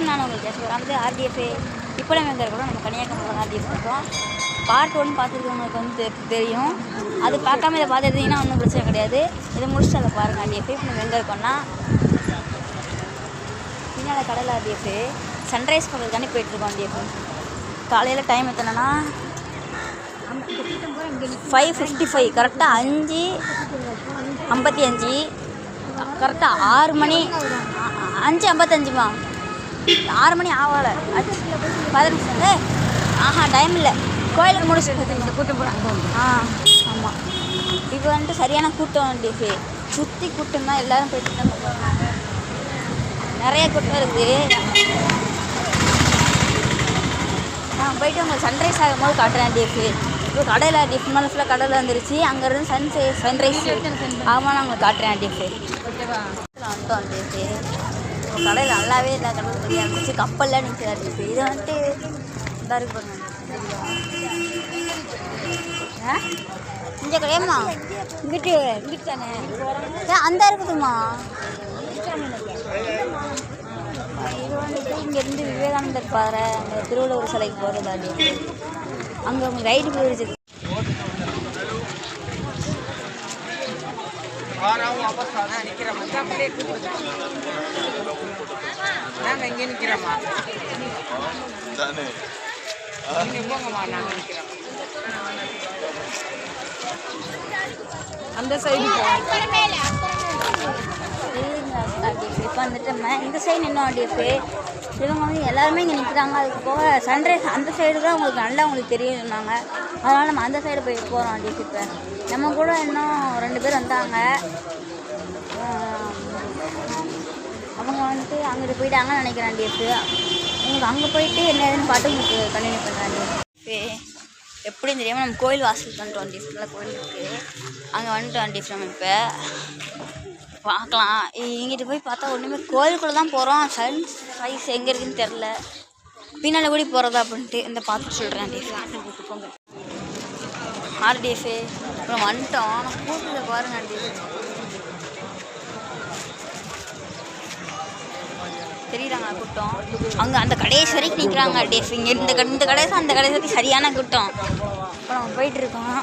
வணக்கம். நான் உங்களுக்கு பேசுகிறேன் வந்து ஆர்டிஎஃப் இப்போ நம்ம கூட நம்ம கன்னியாகுமரி ஆர்டிஎஃப் இருக்கோம். பார்ட் 1 பார்த்துருக்கவங்களுக்கு வந்து தெரியும். அது பார்க்காம இதை பார்த்துருந்தீங்கன்னா ஒன்றும் பிரச்சனை கிடையாது. இதை முடிச்சுட்டு அதை பாருங்கள். ஆர்டிஎஃப் இப்போ நம்ம எங்கே இருக்கோம்னா பின்னால் கடல் ஆர்டிஎஃப் சன்ரைஸ் பண்ணுறதுக்காண்டி போயிட்டுருக்கோம். ஆர்டிஎஃப் காலையில் டைம் எத்தனைன்னா 5:55 கரெக்டாக 5:55 கரெக்டாக 6 மணி 5:55மா 6 மணி ஆகலை 10 நிமிஷம் டைம் இல்லை. கோயிலுக்கு முடிச்சுட்டு இந்த கூட்டம் போகிறாங்க. ஆமாம் இப்போ வந்துட்டு சரியான கூட்டம் ஆர்டிஎஃப் சுற்றி கூட்டம் தான். எல்லோரும் போயிட்டு தான் போகிறாங்க. நிறைய கூட்டம் இருக்குது. நான் போயிட்டு உங்களுக்கு சன்ரைஸ் ஆகும்போது காட்டுறேன். ஆர்டிஎஃப் இப்போ கடையில் ஆர்டிஎஃப் மேலே ஃபுல்லாக கடையில் வந்துருச்சு. அங்கேருந்து சன்ரைஸ் ஆமாம் நான் உங்களுக்கு காட்டுறேன். ஆர்டிஎஃப் வந்துட்டோம். ஆர்டிஎஃப் இப்போ கடையில் நல்லாவே இல்லை. கடல் ரெடியாக இருந்துச்சு. கப்பல்லாம் நிற்கிது. ஆர்டிஎஃப் இதை வந்துட்டு இதாக இருக்கு பாருங்க. இங்கே கிடையாதுமா இங்கிட்டு தானே அந்த இருக்குதுமா. இது வந்துட்டு இங்கேருந்து விவேகானந்தர் பாறை அங்கே திருவள்ளுவர் சிலைக்கு போகிறது. அது அங்கே அவங்க ரைடு போயிடுச்சு. எங்கே நிற்கிறோமா அந்த சைடு இப்போ வந்துட்டு இந்த சைடு நின்னோம். ஆர்டிஎஃப் இவங்க வந்து எல்லாருமே இங்கே நிற்கிறாங்க. அதுக்கு போக சன்ரைஸ் அந்த சைடு தான் உங்களுக்கு நல்லா உங்களுக்கு தெரியும் சொன்னாங்க. அதனால் நம்ம அந்த சைடு போய் போகிறோம். ஆர்டிஎஃப் இப்போ நம்ம கூட இன்னும் 2 பேர் வந்தாங்க. அவங்க வந்துட்டு அங்கிட்டு போயிட்டாங்கன்னு நினைக்கிறேன். ஆர்டிஎஃப் உங்களுக்கு அங்கே போயிட்டு என்ன ஏதுன்னு பார்த்து உங்களுக்கு கண்டினியூ பண்ணுறாங்க. எப்படின்னு தெரியாமல் நம்ம கோயில் வாசலுக்கு வந்துட்டோம். ஆர்டிஎஃப் நல்லா கோயில் இருக்குது. அங்கே வந்துட்டோம். ஆர்டிஎஃப் நம்ம இப்போ பார்க்கலாம். இங்கிட்டு போய் பார்த்தா ஒன்றுமே கோயிலுக்குள்ளே தான் போகிறோம். சன்ரைஸ் எங்கே இருக்குதுன்னு தெரில. பின்னால் கூடி போகிறதா அப்படின்ட்டு இந்த பார்த்து சொல்கிறேன். ஆர்டிஎஃப் அப்புறம் வந்துட்டோம். கூட்டத்தை பாருங்க. ஆர்டிஎஃப் தெரியுறாங்களா கூட்டம்? அங்கே அந்த கடைசி வரைக்கும் நிற்கிறாங்க. ஆர்டிஎஃப் இங்கே இந்த கடைசி அந்த கடைசி வரைக்கும் சரியான கூட்டம். இப்போ நம்ம போயிட்டுருக்கோம்.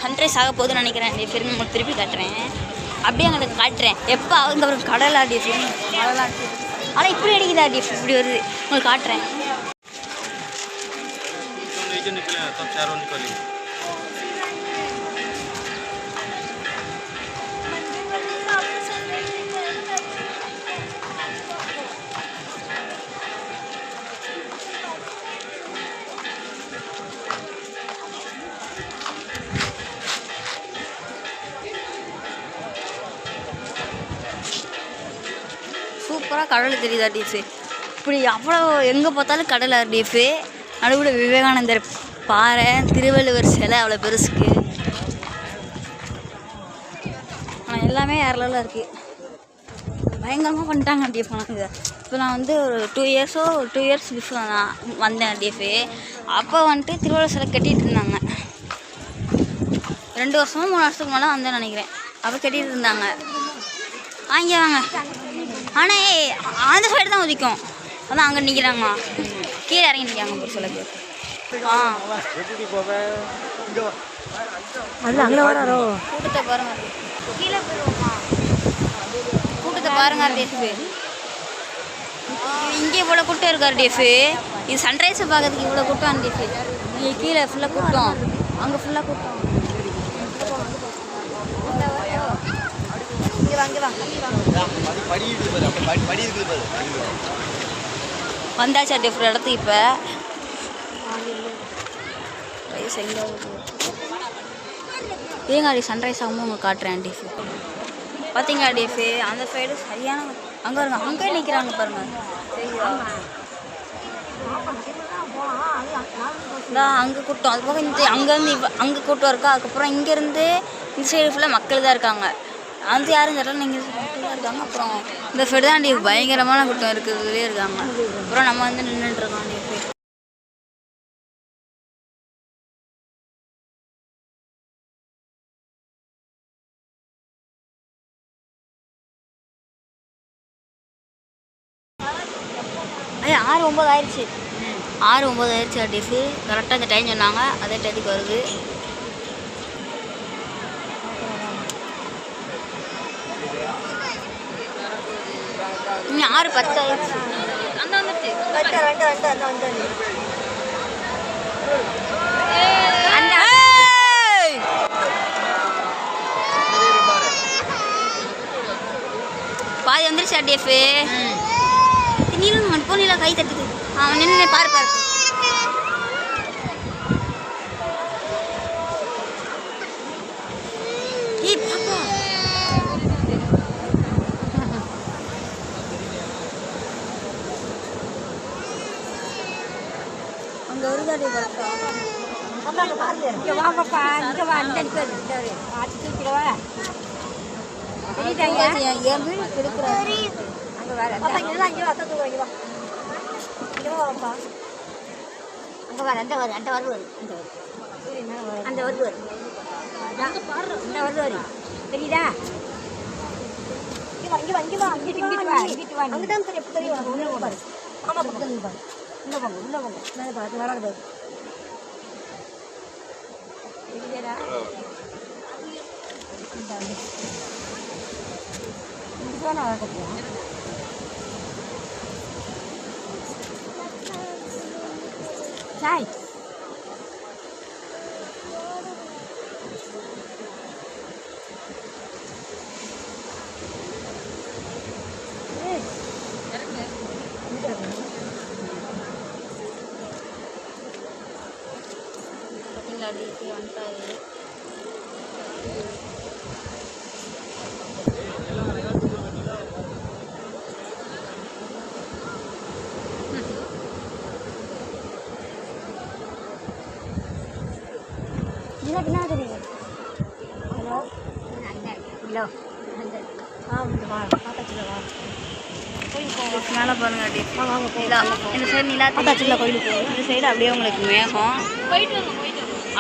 சன்ரைஸ் ஆக போகுதுன்னு நினைக்கிறேன். ஆர்டிஎஃப் திருப்பி காட்டுறேன். அப்படியே அங்கே காட்டுறேன். எப்போ அவங்க அப்புறம் கடல் ஆர்டிஎஃப் அதெல்லாம் ஆனால் இப்படி அடிக்குது. ஆர்டிஎஃப் இப்படி வருது உங்களுக்கு காட்டுறேன். சூப்பராக கடல் தெரியுது. ஆர்டிஎஃப் இப்படி அவ்வளோ எங்கே பார்த்தாலும் கடல். ஆர்டிஎஃப் நடுவில் விவேகானந்தர் பாறை திருவள்ளுவர் சிலை அவ்வளோ பெருசுக்கு. ஆனால் எல்லாமே வேறு லெவலில் இருக்குது. பயங்கரமாக பண்ணிட்டாங்க. ஆர்டிஎஃப் இதை இப்போ நான் வந்து ஒரு 2 இயர்ஸ் பிஃபோர் நான் வந்தேன். ஆர்டிஎஃப் அப்போ வந்துட்டு திருவள்ளுவர் சிலை கட்டிகிட்டு இருந்தாங்க. 2 வருஷமோ 3 வருஷத்துக்கு மேலே வந்தேன்னு நினைக்கிறேன். அப்போ கட்டிகிட்டு இருந்தாங்க. வாங்க வாங்க. ஆனால் அந்த சைடு தான் உதிக்கும். அதான் அங்கே நிற்கிறாங்க. கீழே இறங்கி நிற்கிறாங்க ஒரு சில பேர். கூட்டத்தை பாருங்க. கீழே போயிடுவோமா? கூட்டத்தை பாருங்க. ஆர்டிஎஃப் இங்கே இவ்வளோ கூட்டம் இருக்கு. ஆர்டிஎஃப் இது சன்ரைஸை பார்க்கறதுக்கு இவ்வளோ கூட்டம். ஆர்டிஎஃப் இங்கே கீழே ஃபுல்லாக கூட்டம். அங்கே ஃபுல்லாக கூட்டம். வந்தாச்சு. ஆர்டிஎஃப் இடத்துக்கு இப்போ இருங்க. சன்ரைஸ் ஆகும்போது உங்களுக்கு காட்டுறேன். ஆர்டிஎஃப் பார்த்தீங்களா? ஆர்டிஎஃப் அந்த சைடு சரியான அங்கே வருங்க. அங்கே நிற்கிறாங்க பாருங்க. சரிங்களா? அங்கே கூட்டம். அது போக இந்த அங்கேருந்து அங்கே கூட்டம் இருக்கா. அதுக்கப்புறம் இங்கேருந்து இந்த சைடு ஃபுல்லாக மக்கள் தான் இருக்காங்க. அந்த யாரும் தெரியல. நீங்கள் மக்கள் தான் இருக்காங்க. அப்புறம் இந்த சைடு தான் ஆர்டிஎஃப் பயங்கரமான கூட்டம் இருக்கிறதுலே இருக்காங்க. அப்புறம் நம்ம வந்து நின்றுட்டுருக்கோம். ஆர்டிஎஃப் 6:09 ஆயிடுச்சு. 6:09 ஆயிடுச்சு டிஃபு. கரெக்டாக இந்த டைம் சொன்னாங்க, அதே டைத்துக்கு வருது. இன்னும் 6:10 ஆயிடுச்சு. அந்த வந்துடுச்சு பாதி வந்துருச்சு டிஎஃப். நீலும் பொண்ணில கை தட்டுது. அவன் நின்று பாரு. ஏய் பாப்பா அங்கே வருதாடி பறக்கா. இங்கே வா பாப்பா, இங்கே வா. இந்த வா என் வீடு கொடுக்குறாரு. அங்கே வேற இங்கே வா. இங்கே வா பாப்பா. அங்கே வர அந்த வருவார். அந்த வருவார். இந்த வருவார் தெரியுதா? இங்கே வா. இங்கிட்டு வா. அங்கே தான் எப்படி தெரியும்? உள்ள பாரு. ஆமாம் பக்கத்தில் பாரு. உள்ள போங்க. மேலே பார்த்து வராது பாரு. தெரியுதா? இங்கே வளர்க்கட்டியா? சாய் பார்த்தீங்களா வந்துட்டாரு. என்ன தெரியும்? ஹலோ மேலே பாருங்க. இந்த சைடு நிலாத்தாச்சில் கோயிலுக்கு இந்த சைடு அப்படியே உங்களுக்கு மேகம்.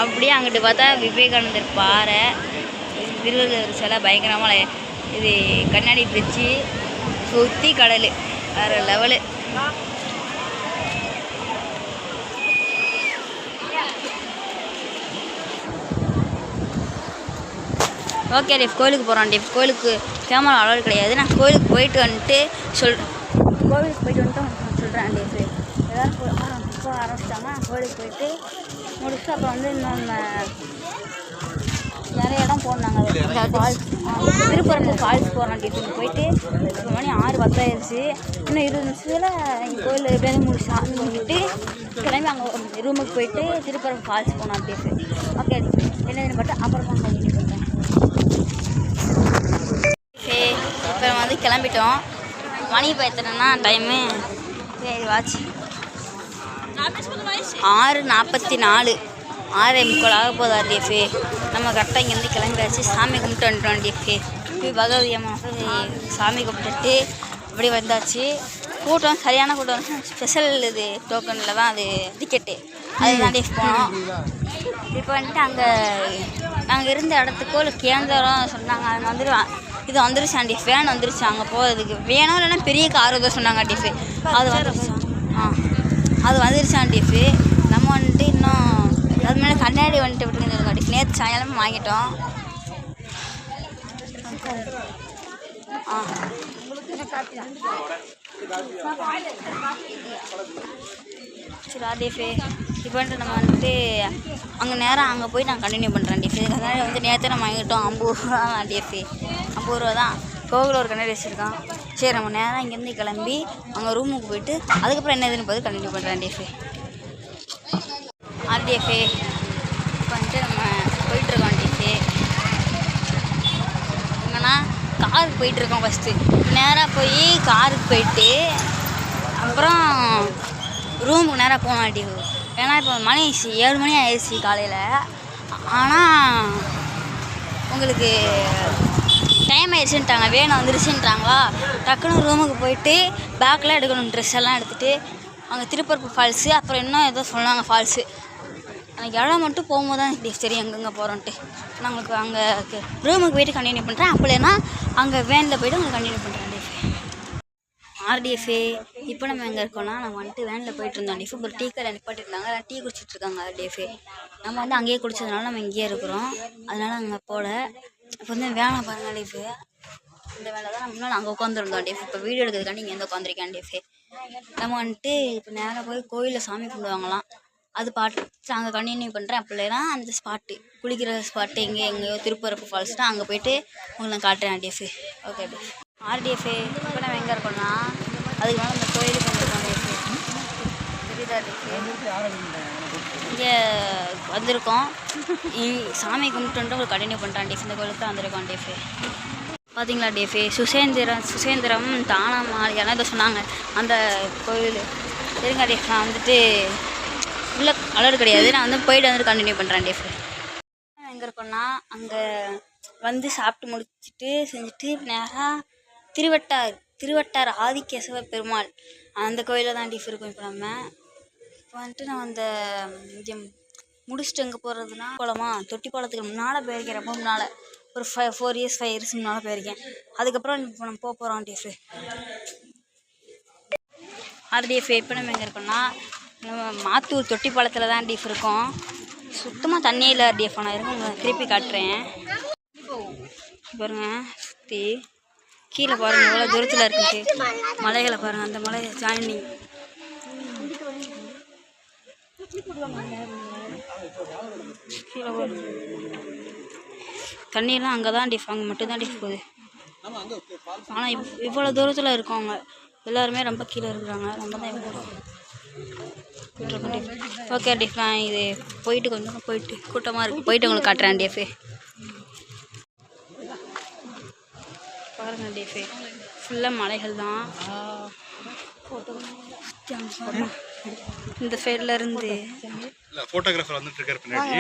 அப்படியே அங்கிட்டு பார்த்தா விவேகானந்தர் பாறை, திருவள்ளுவர் சிலை பயங்கரமாக. இது கண்ணாடி பிரிட்ஜு, சுற்றி கடல், வேறு லெவலு. ஓகே டிஃப், கோயிலுக்கு போகிறோம் டிஃப். கோயிலுக்கு கேமரா அலோடு கிடையாது. நான் கோயிலுக்கு போயிட்டு வந்துட்டு சொல்கிறேன் டிஃப். எல்லோரும் போக ஆரம்பிச்சிட்டாங்க. கோயிலுக்கு போயிட்டு முடிச்சுட்டு அப்புறம் வந்து இன்னொன்று நிறைய இடம் போனாங்க. ஃபால்ஸ், திருப்பரம்பூர் ஃபால்ஸ் போகிறோம் டிஃப். போயிட்டு இப்போ மணி 6:10 ஆயிடுச்சு. இன்னும் 20 நிமிஷத்தில் கோயில் எப்படியாவது முடிச்சுட்டு கிளம்பி அங்கே ரூமுக்கு போயிட்டு திருப்பரம்பூர் ஃபால்ஸ் போனோம் டிஃப். ஓகே டிஃப், என்னதுன்னு பார்த்து அப்புறமா கண்டினியூ பண்ணுறேன். இப்போ வந்து கிளம்பிட்டோம். மணி பார்த்தோன்னா டைமு சரி வாட்ச் 6:44, 6:45 ஆக போதா டிஎஃபே. நம்ம கரெக்டாக இங்கேருந்து கிளம்பியாச்சு. சாமி கும்பிட்டு வந்துட்டோம் டிஎஃபே. போய் பகவதி அம்மா சாமி கும்பிட்டுட்டு அப்படியே வந்தாச்சு. கூட்டம் சரியான கூட்டம். ஸ்பெஷல் இது டோக்கனில் தான் அது டிக்கெட்டு, அதுதான் டிஎஃப் போனோம். இப்போ வந்துட்டு அங்கே நாங்கள் இருந்த இடத்துக்கோ இல்லை கேந்திரம் சொன்னாங்க. அங்கே வந்துடுவான். இது வந்துருச்சு ஆண்டி, ஃபேன் வந்துருச்சு. அங்கே போகிறதுக்கு வேணும் இல்லைன்னா பெரிய கார் தான் சொன்னாங்க டிஃபு. அது வந்துருச்சு. அது வந்துருச்சு ஆண்டிஃபு. நம்ம வந்துட்டு இன்னும் அது மேலே கண்ணாடி வந்துட்டு விட்டுருங்க டிஃப். நேற்று சாயங்காலமே வாங்கிட்டோம். சரி டிஃபு. இப்போ வந்துட்டு நம்ம வந்துட்டு அங்கே நேராக அங்கே போய் நான் கண்டினியூ பண்ணுறேன் டிஃபு. கண்ணாடி வந்து நேற்று நம்ம வாங்கிட்டோம். 50 ரூபா தான் டிஎஃபு. 50 ரூபா தான். கோவில் ஒரு கண்ணாடி வச்சுருக்கான். சரி நம்ம நேராக இங்கேருந்து கிளம்பி அங்கே ரூமுக்கு போயிட்டு அதுக்கப்புறம் என்ன இதுன்னு பார்த்து கண்டினியூ பண்ணுறேன் டிஎஃபு. டிஎஃபு இப்போ வந்துட்டு நம்ம போயிட்டுருக்கோம் டிஎஃபு. என்னன்னா காருக்கு போயிட்டுருக்கோம். ஃபஸ்ட்டு நேராக போய் காருக்கு போயிட்டு அப்புறம் ரூமுக்கு நேராக போனோம் டிஎஃபு. ஏன்னா இப்போ மணி 7 மணி ஆயிடுச்சு காலையில். ஆனால் உங்களுக்கு டைம் ஆயிடுச்சுன்ட்டாங்க, வேணும் வந்துருச்சுன்ட்டாங்களா. டக்குன்னு ரூமுக்கு போயிட்டு பேக்கெலாம் எடுக்கணும், ட்ரெஸ் எல்லாம் எடுத்துகிட்டு அங்கே திருப்பரப்பு ஃபால்ஸு அப்புறம் இன்னும் ஏதோ சொன்னாங்க ஃபால்ஸு. எனக்கு இடம் மட்டும் போகும்போது தான் தெரியும் எங்கெங்கே போகிறோன்ட்டு. நான் உங்களுக்கு அங்கே ரூமுக்கு போயிட்டு கண்டினியூ பண்ணுறேன். அப்படின்னா அங்கே வேனில் போய்ட்டு உங்களுக்கு கண்டினியூ பண்ணுறேன். ஆர்டிஎஃப்ஏ இப்போ நம்ம எங்கே இருக்கோம்னா நம்ம வந்துட்டு வேனில் போயிட்டு இருந்தோம் டிஃப் ஒரு டீ கடை நிப்பாட்டிருந்தாங்க டீ குடிச்சிட்டு இருக்காங்க ஆர்டிஎஃப்ஏ நம்ம வந்து அங்கேயே குடிச்சதுனால நம்ம இங்கேயே இருக்கிறோம் அதனால அங்கே போல இப்போ வந்து வேனை பாருங்க டிஃபு இந்த வேலை தான் நம்ம முன்னாடி அங்கே உட்காந்துருந்தோம் டிஃப் இப்போ வீடியோ எடுக்கிறதுக்காண்டி இங்கே வந்து உட்காந்துருக்கேன் டிஃபு நம்ம வந்துட்டு இப்போ நேராக போய் கோயிலில் சாமி கும்பிடுவாங்களாம் அது பாட்டு அங்கே கண்டினியூ பண்ணுறேன் அப்போ இல்லைன்னா அந்த ஸ்பாட்டு குளிக்கிற ஸ்பாட்டு எங்கேயோ திருப்பரப்பு ஃபால்ஸ் தான் அங்கே போயிட்டு உங்களுக்கு நான் காட்டுறேன் டிஎஃப்ஏ ஓகே டிஎஃப் ஆர்டிஎஃப்ஏ இப்போ நம்ம எங்கே இருக்கோம்னா அதுக்கு மேலே அந்த கோயிலுக்கு வந்துருக்கோம் டிஎஃப்ஏ தெரியுதா டிஎஃப்ஏ இங்கே வந்திருக்கோம் சாமி கும்பிட்டு உங்களுக்கு கண்டினியூ பண்ணுறான் டிஎஃப் இந்த கோயிலுக்கு தான் வந்திருக்கோம் டிஎஃப்ஏ பார்த்தீங்களா டிஎஃப்ஏ சுசேந்திரம் தானம்மா யாரும் இதை சொன்னாங்க அந்த கோயில் சரிங்க டிஎஃப் நான் வந்துட்டு உள்ள அலர்ட் கிடையாது நான் வந்து போயிட்டு வந்துட்டு கண்டினியூ பண்ணுறேன் டிஎஃப்ஏ எங்கே இருக்கோம்னா அங்கே வந்து சாப்பிட்டு முடிச்சுட்டு செஞ்சுட்டு நேராக திருவட்டார் ஆதிகேசவ பெருமாள் அந்த கோயிலில் தான் டிஃப் இருக்கும் இப்போ நம்ம இப்போ வந்துட்டு நான் அந்த இங்கே முடிச்சுட்டு எங்கே போகிறதுனா தொட்டிப்பாலத்துக்கு முன்னால் போயிருக்கேன் ரொம்ப முன்னால் ஒரு 5 இயர்ஸ் முன்னால் போயிருக்கேன் அதுக்கப்புறம் இப்போ நம்ம போகிறோம் டிஎஃப்ஏ ஆர்டிஎஃப்ஏ இப்போ நம்ம எங்கே இருக்கோம்னா நம்ம மாத்தூர் தொட்டிப்பாலத்தில் தான் டிஎஃப் இருக்கோம் சுத்தமாக தண்ணியே இல்லை டிஎஃப் நான் இருக்கும் உங்களை திருப்பி காட்டுறேன் பாருங்க சுற்றி கீழே பாருங்கள் எவ்வளோ தூரத்தில் இருக்குது மலைகளை பாருங்கள் அந்த மலை ஜாயினிங் கீழே தண்ணியெல்லாம் அங்கே தான் டிஃப் அங்கே மட்டும்தான் டிஃப் போகுது ஆனால் இவ்வளோ தூரத்தில் இருக்கவங்க எல்லாருமே ரொம்ப கீழே இருக்கிறாங்க நம்ம தான் இவ்வளோ ஓகே டிஃப் நான் இது போயிட்டு கொஞ்சம் போயிட்டு கூட்டமாக இருக்குது போயிட்டு உங்களுக்கு காட்டுறேன் டிஎஃப்ஏ பாருங்கள் டிஎஃப்ஏ ஃபுல்லாக மலைகள் தான் இந்த சைடில் இருந்து ஃபோட்டோகிராஃபர் வந்துட்டு இருக்காரு பின்னாடி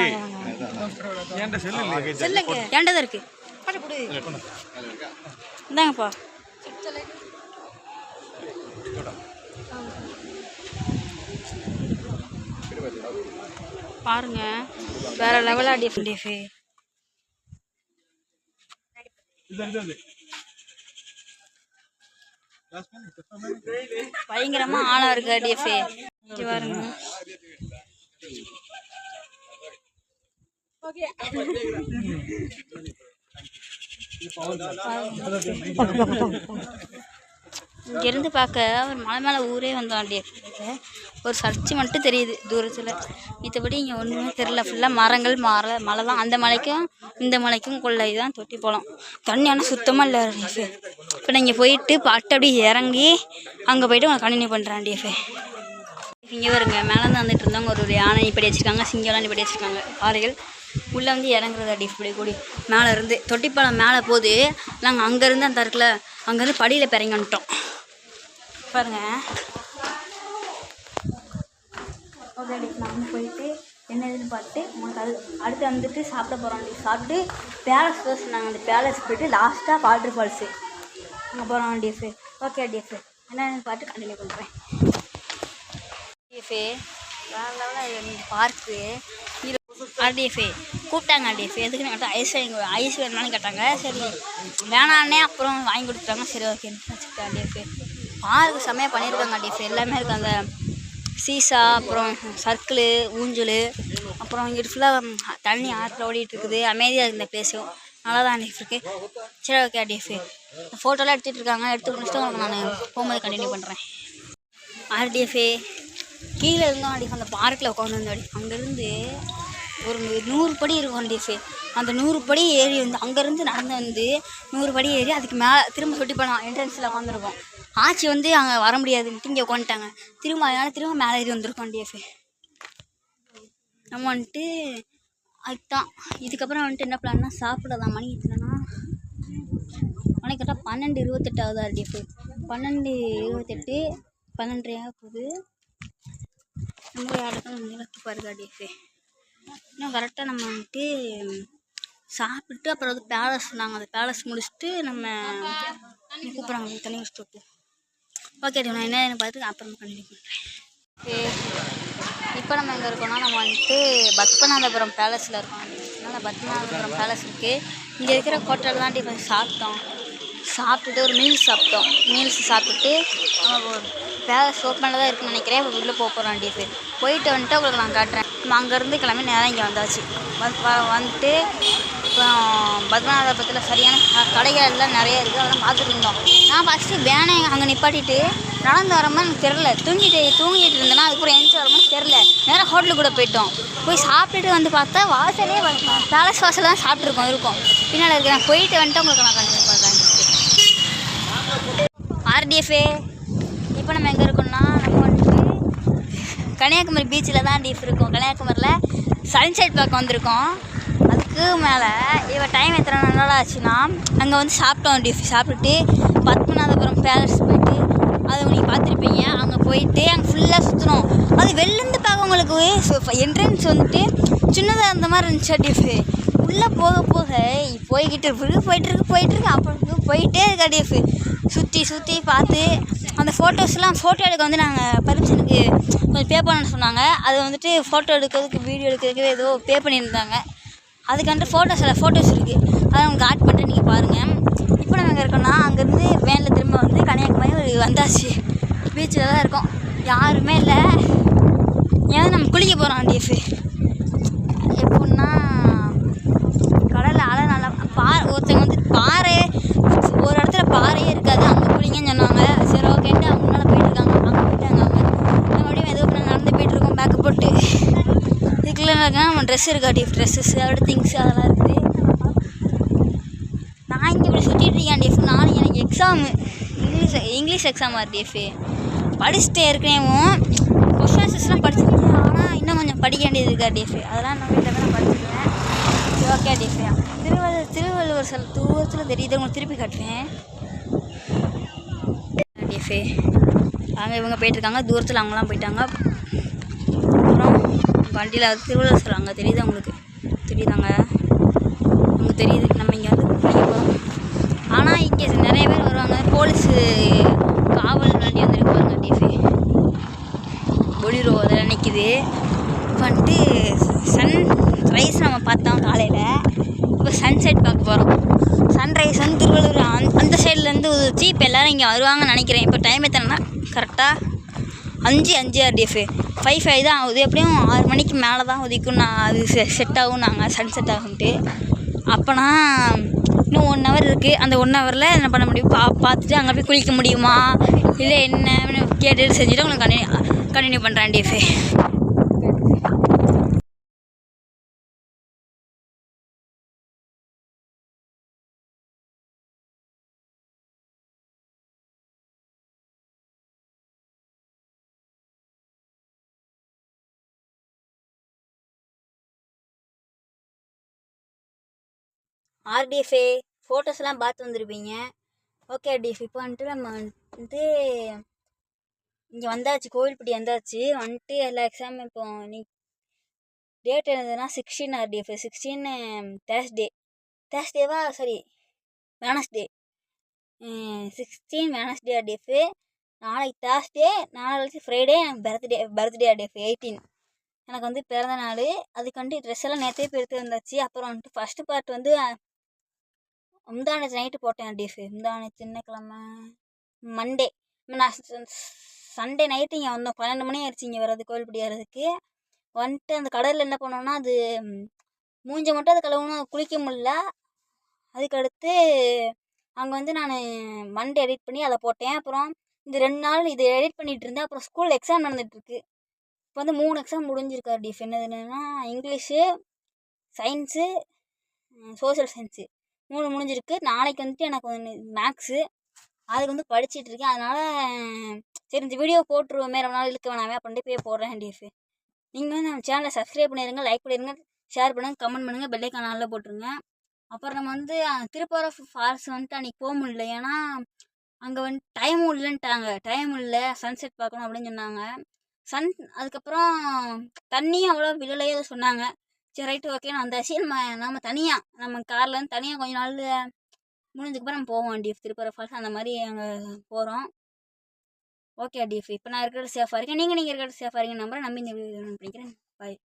ஏண்டதான் இருக்கு இந்தாங்கப்பா பாருங்க வேற லெவலா டிஎஃப்ஏ பயங்கரமா ஆழா இருக்கு டிஎஃப்ஏ பாருங்க இங்கேருந்து பார்க்க ஒரு மலை மேலே ஊரே வந்தோம் டிஎஃப்ஏ ஒரு சர்ச்சு மட்டும் தெரியுது தூரத்தில் மற்றபடி இங்கே ஒன்றுமே தெரில ஃபுல்லாக மரங்கள் மலை தான் அந்த மலைக்கும் இந்த மலைக்கும் கொள்ளை தான் தொட்டிப்பாலம் தண்ணி ஆனால் சுத்தமாக இல்லை டிஎஃப்ஏ இப்போ நான் இங்கே போயிட்டு பாட்டு அப்படியே இறங்கி அங்கே போயிட்டு உங்களை கண்டினியூ பண்ணுறேன் டிஎஃப்ஏ இங்கே வருங்க மேலேருந்து வந்துட்டு இருந்தவங்க ஒரு யானை இப்படி வச்சுருக்காங்க சிங்கம்லாம் இப்படி வச்சுருக்காங்க பாறைகள் உள்ளே வந்து இறங்குறது அடி இப்படி கூடி மேலே இருந்து தொட்டிப்பாலம் மேலே போகுது நாங்கள் அங்கேருந்து அந்த இருக்குல்ல அங்கேருந்து படியில் பிறங்கி வந்துட்டோம் பாருங்கள் ஓகே நான் வந்து போயிட்டு என்ன இதுன்னு பார்த்துட்டு உங்களுக்கு அது அடுத்து வந்துட்டு சாப்பிட போகிறோம் சாப்பிட்டு பேலஸ் தான் சொன்னாங்க அந்த பேலஸ் போய்ட்டு லாஸ்ட்டாக வாட்டர் ஃபால்ஸு அங்கே போகிறோம் டிஎஃப்ஏ ஓகே டிஎஃப்ஏ என்னென்னு பார்த்து கண்டினியூ பண்ணுறேன் டிஎஃப்ஏ வேறு லெவலில் பார்க்கு ஆர்டிஎஃப்ஏ கூப்பிட்டாங்க ஆர்டிஎஃப்ஏ எதுக்குன்னு கேட்டால் ஐஸ் வேணுமான்னு கேட்டாங்க சரி வேணான்னே அப்புறம் வாங்கி கொடுத்துட்டாங்க சரி ஓகேன்னு வச்சுக்கிட்டேன் ஆர்டிஎஃப்ஏ பார்க்கு செம்மையாக பண்ணியிருக்காங்க ஆர்டிஎஃப்ஏ எல்லாமே இருக்குது அந்த சீசா அப்புறம் சர்க்கிள் ஊஞ்சல் அப்புறம் இங்கிட்டு ஃபுல்லாக தண்ணி ஆற்றுல ஓடிட்டு இருக்குது அமைதியாக இந்த பிளேஸும் நல்லா தான் டிஎஃப் இருக்குது சரி ஓகே டிஎஃப்ஏ ஃபோட்டோலாம் எடுத்துகிட்டு இருக்காங்க எடுத்து முடிச்சுட்டு உங்களுக்கு நான் போகும்போது கண்டினியூ பண்ணுறேன் ஆர்டிஎஃப்ஏ கீழே இருந்தோம் அடி அந்த பார்க்கில் உட்காந்துருந்தோம் அடி அங்கேருந்து ஒரு 100 படி இருக்கும் டிஎஃப்ஏ அந்த 100 படி ஏறி வந்து அங்கேருந்து நடந்து வந்து 100 படி ஏறி அதுக்கு மேலே திரும்ப சுட்டி போனோம் என்ட்ரன்ஸில் உட்காந்துருக்கோம் ஆச்சி வந்து அங்கே வர முடியாதுன்ட்டு இங்கே உட்காந்துட்டாங்க அதனால் திரும்ப மேலே ஏறி வந்திருக்கோம் டிஎஃப்ஏ நம்ம வந்துட்டு அதுதான் இதுக்கப்புறம் வந்துட்டு என்ன பிளான்னா சாப்பிடலாம் மணி எத்தனைனா மணி கரெக்டாக 12:28 ஆகுதா டிஎஃப்ஏ 12:28 12:30 போகுது நம்ம யாருக்கும் நிலத்து பாருங்க டிஎஃப்ஏ இன்னும் கரெக்டாக நம்ம வந்துட்டு சாப்பிட்டு அப்புறம் வந்து பேலஸ் நாங்கள் அந்த பேலஸ் முடிச்சுட்டு நம்ம கூப்பிட்றாங்க தண்ணி வச்சுட்டு ஓகே நான் என்ன பார்த்து அப்புறம் கண்டினியூ பண்ணுறேன் இப்போ நம்ம எங்கே இருக்கோம்னா நம்ம வந்துட்டு பத்மநாபபுரம் பேலஸில் இருக்கோம் அதனால் பத்மநாபபுரம் பேலஸ் இருக்குது இங்கே இருக்கிற ஹோட்டலில் தான் இப்போ சாப்பிட்டோம் சாப்பிட்டுட்டு ஒரு மீல்ஸ் சாப்பிட்டோம். மீல்ஸ் சாப்பிட்டுட்டு நம்ம பேலஸ் ஓப்பனில் தான் இருக்குன்னு நினைக்கிறேன். இப்போ உள்ளே போக போகிறோம் டிஎஃப். போயிட்டு வந்துட்டு உங்களுக்கு நான் காட்டுறேன். நம்ம அங்கேருந்து கிளம்பி நேரம் இங்கே வந்தாச்சு. வந்துட்டு இப்போ பத்மநாபபுரத்தில் சரியான கடைகள் எல்லாம் நிறைய இருக்குது. அதெல்லாம் பார்த்துட்டு இருந்தோம். நான் ஃபஸ்ட்டு வேனை அங்கே நிப்பாட்டிட்டு நடந்து வரமா எனக்கு தெரில. தூங்கிட்டு இருந்தேன்னா அதுக்கப்புறம் எழுந்துச்சி வரமா தெரில. நேராக ஹோட்டலுக்கு கூட போயிட்டோம். போய் சாப்பிட்டுட்டு வந்து பார்த்தா வாசலே பேலஸ் வாசல் தான் சாப்பிட்ருக்கோம் இருக்கும். பின்னால் இருக்கு. நான் போயிட்டு வந்துட்டு உங்களுக்கு நான் கண்டினியூ பண்ணுறேன். ஆர்டிஎஃபே இப்போ நம்ம எங்கே இருக்கோம்னா நம்ம வந்துட்டு கன்னியாகுமரி பீச்சில் தான் டிஎஃப் இருக்கோம். கன்னியாகுமரியில் சன்செட் பார்க்க வந்திருக்கோம். அதுக்கு மேலே இப்போ டைம் எத்தனை நாள் ஆச்சுன்னா அங்கே வந்து சாப்பிட்டோம் டிஎஃப். சாப்பிட்டுட்டு பத்மநாபபுரம் பேலஸ் போயிட்டு அது நீங்கள் பார்த்துருப்பீங்க. அங்கே போயிட்டு அங்கே ஃபுல்லாக சுற்றணும். அது வெளிலேருந்து பார்க்க உங்களுக்கு என்ட்ரன்ஸ் வந்துட்டு சின்னதாக அந்த மாதிரி இருந்துச்சு டிஎஃப். உள்ளே போக போக போய்கிட்டு போயிட்டுருக்கு அப்புறம் போயிட்டே இருக்கா டிஎஃப். சுற்றி பார்த்து அந்த ஃபோட்டோ எடுக்க வந்து நாங்கள் பர்மிஷனுக்கு கொஞ்சம் பே பண்ணணும்னு சொன்னாங்க. அது வந்துட்டு ஃபோட்டோ எடுக்கிறதுக்கு வீடியோ எடுக்கிறதுக்கு ஏதோ பே பண்ணியிருந்தாங்க. அதுக்காண்டி ஃபோட்டோஸ் இருக்குது. அதை நமக்கு ஆட் பண்ணிட்டு நீங்கள் பாருங்கள். இப்போ நம்ம எங்கே இருக்கோம்னா அங்கேருந்து வேனில் திரும்ப வந்து கன்னியாகுமரி வந்தாச்சு. பீச்சில் தான் இருக்கோம். யாருமே இல்லை. ஏன்னா நம்ம குளிக்க போகிறோம் டிஎஃப். எப்படின்னா கடலில் அலை நல்லா ஒருத்தங்க வந்து பாறை ஒரு இடத்துல பாறையே இருக்காது. அங்கே குளிங்கன்னு சொன்னாங்க. சரி ஓகேன்ட்டு அவங்க முன்னால் போயிட்டுருக்காங்க. அங்கே போயிட்டாங்க. மறுபடியும் ஏதோ நடந்து போயிட்டுருக்கோம் பேக்கப் போட்டு. இதுக்குள்ளே நம்ம ட்ரெஸ் இருக்கா டிஎஃப். ட்ரெஸ்ஸஸ் அதோட திங்ஸ் அதெல்லாம் இருக்குது. நான் இங்கே இப்படி சுற்றிட்டு இருக்கேன் டிஎஃப். நாளைக்கு எனக்கு எக்ஸாமு இங்கிலீஷ் எக்ஸாம் டிஎஃப். படிச்சுட்டே இருக்கேவும் கொஸ்டின்ஸ்லாம் படிச்சிருக்கேன். ஆனால் இன்னும் கொஞ்சம் படிக்க வேண்டியது இருக்கா டிஎஃப். அதெல்லாம் நான் வீட்டில் தான் படிச்சிருக்கேன். Okay DF. திருவள்ளுவர் சில தூரத்தில் தெரியுது. உங்களுக்கு திருப்பி காட்டுவேன் டிஎஃப். அங்கே இவங்க போயிட்டுருக்காங்க. தூரத்தில் அவங்களாம் போயிட்டாங்க. அப்புறம் வண்டியில் திருவள்ளுவர் சிலை அங்கே தெரியுது. அவங்களுக்கு தெரியுதாங்க. அவங்க தெரியுது. நம்ம இங்கே வந்து குளிக்க போகிறோம். ஆனால் இங்கே நிறைய பேர் வருவாங்க. போலீஸு காவல் வண்டி வந்துருக்கு பாருங்க டிஎஃப். பொலிரோ அதெல்லாம் நிற்கிது. வந்துட்டு சன்ரைஸ் நம்ம பார்த்தோம் காலையில். இப்போ சன்செட் பார்க்க போகிறோம். சன்ரைஸ் வந்து திருவள்ளுவர் அந்த சைட்லேருந்து உதிச்சு இப்போ எல்லோரும் இங்கே வருவாங்கன்னு நினைக்கிறேன். இப்போ டைம் எத்தனைன்னா கரெக்டாக 5 டிஎஃப். 5 தான் ஆகுது. எப்படியும் 6 மணிக்கு மேலே தான் உதிக்கும். நான் அது செட் ஆகும். நாங்கள் சன்செட் ஆகுன்ட்டு. அப்போனா இன்னும் 1 ஹவர் இருக்குது. அந்த 1 ஹவரில் என்ன பண்ண முடியும் பார்த்துட்டு அங்கே போய் குளிக்க முடியுமா இல்லை என்னன்னு கேட்டுட்டு செஞ்சுட்டு உங்களுக்கு கண்டினியூ பண்ணுறேன் டிஎஃப். ஆர்டிஎஃப்ஏ ஃபோட்டோஸ்லாம் பார்த்து வந்திருப்பீங்க. Okay DF. இப்போ வந்துட்டு நம்ம வந்துட்டு இங்கே வந்தாச்சு. கோவில்பட்டி வந்தாச்சு. வந்துட்டு எல்லா எக்ஸாமும் இப்போ டேட் என்னதுன்னா 16 ஆர்டிஎஃப். 16 தேர்ஸ்டேவா சாரி வெனஸ்டே. 16 Wednesday RTF. நாளைக்கு தேர்ஸ்டே. நாளைக்கு ஃப்ரைடே எனக்கு பர்த்டே ஆர்டிஎஃப் 18. எனக்கு வந்து பிறந்த நாள். அதுக்காண்டி ட்ரெஸ் எல்லாம் நேற்றே போய் எடுத்து வந்தாச்சு. அப்புறம் வந்துட்டு ஃபஸ்ட்டு பார்ட் வந்து முந்தானத்து நைட்டு போட்டேன் டிஎஃப். முந்தானத்து என்ன கிழமை மண்டே. நான் சண்டே நைட்டு இங்கே வந்தோம். 12 மணி ஆயிடுச்சு இங்கே வர்றது கோவில்பட்டி வர்றதுக்கு. வந்துட்டு அந்த கடலில் என்ன பண்ணோன்னா அது மூஞ்சை மட்டும் அது கழுவணும். குளிக்க முடியல. அதுக்கடுத்து அங்கே வந்து நான் மண்டே எடிட் பண்ணி அதை போட்டேன். அப்புறம் இந்த 2 நாள் இது எடிட் பண்ணிகிட்டு இருந்தேன். அப்புறம் ஸ்கூல் எக்ஸாம் நடந்துகிட்ருக்கு. இப்போ வந்து 3 எக்ஸாம் முடிஞ்சிருக்கா டிஎஃப். என்னதுன்னா இங்கிலீஷு, சயின்ஸு, சோஷியல் சயின்ஸு 3 முடிஞ்சிருக்கு. நாளைக்கு வந்துட்டு எனக்கு ஒன்று மேக்ஸு. அதுக்கு வந்து படிச்சுட்டு இருக்கேன். அதனால் சரி இந்த வீடியோ போட்டுருவோமே, ரொம்ப நாள் இழுக்க வேணாமே அப்படின்ட்டு போய் போடுறேன் டிஎஃப். நீங்கள் வந்து நம்ம சேனலை சப்ஸ்கிரைப் பண்ணிடுங்க, லைக் பண்ணிடுங்க, ஷேர் பண்ணுங்கள், கமெண்ட் பண்ணுங்கள், பெல் ஐக்கான் ஆல்ல போட்டுருங்க. அப்புறம் நம்ம வந்து திருப்பூர் ஃபால்ஸ் வந்துட்டு அன்றைக்கி போக முடியல. ஏன்னா அங்கே வந்து டைமும் இல்லைன்ட்டாங்க. டைம் இல்லை, சன்செட் பார்க்கணும் அப்படின்னு சொன்னாங்க. அதுக்கப்புறம் தண்ணியும் அவ்வளோ விழலையே சொன்னாங்க. சரி ரைட்டு ஓகேன்னு வந்தாச்சு. நம்ம தனியாக நம்ம கார்லேருந்து தனியாக கொஞ்ச நாள் முடிஞ்சதுக்கப்புறம் நம்ம போவோம் டிஎஃப். திருப்பூர் ஃபால்ஸ் அந்த மாதிரி அங்கே போகிறோம். Okay DF. இப்போ நான் இருக்கிறது சேஃபாக இருக்கேன். நீங்கள் இருக்கிறது சேஃபாக இருக்கீங்க நம்புறேன். நம்பி இந்த வீடியோ பண்ணிக்கிறேன். பாய்.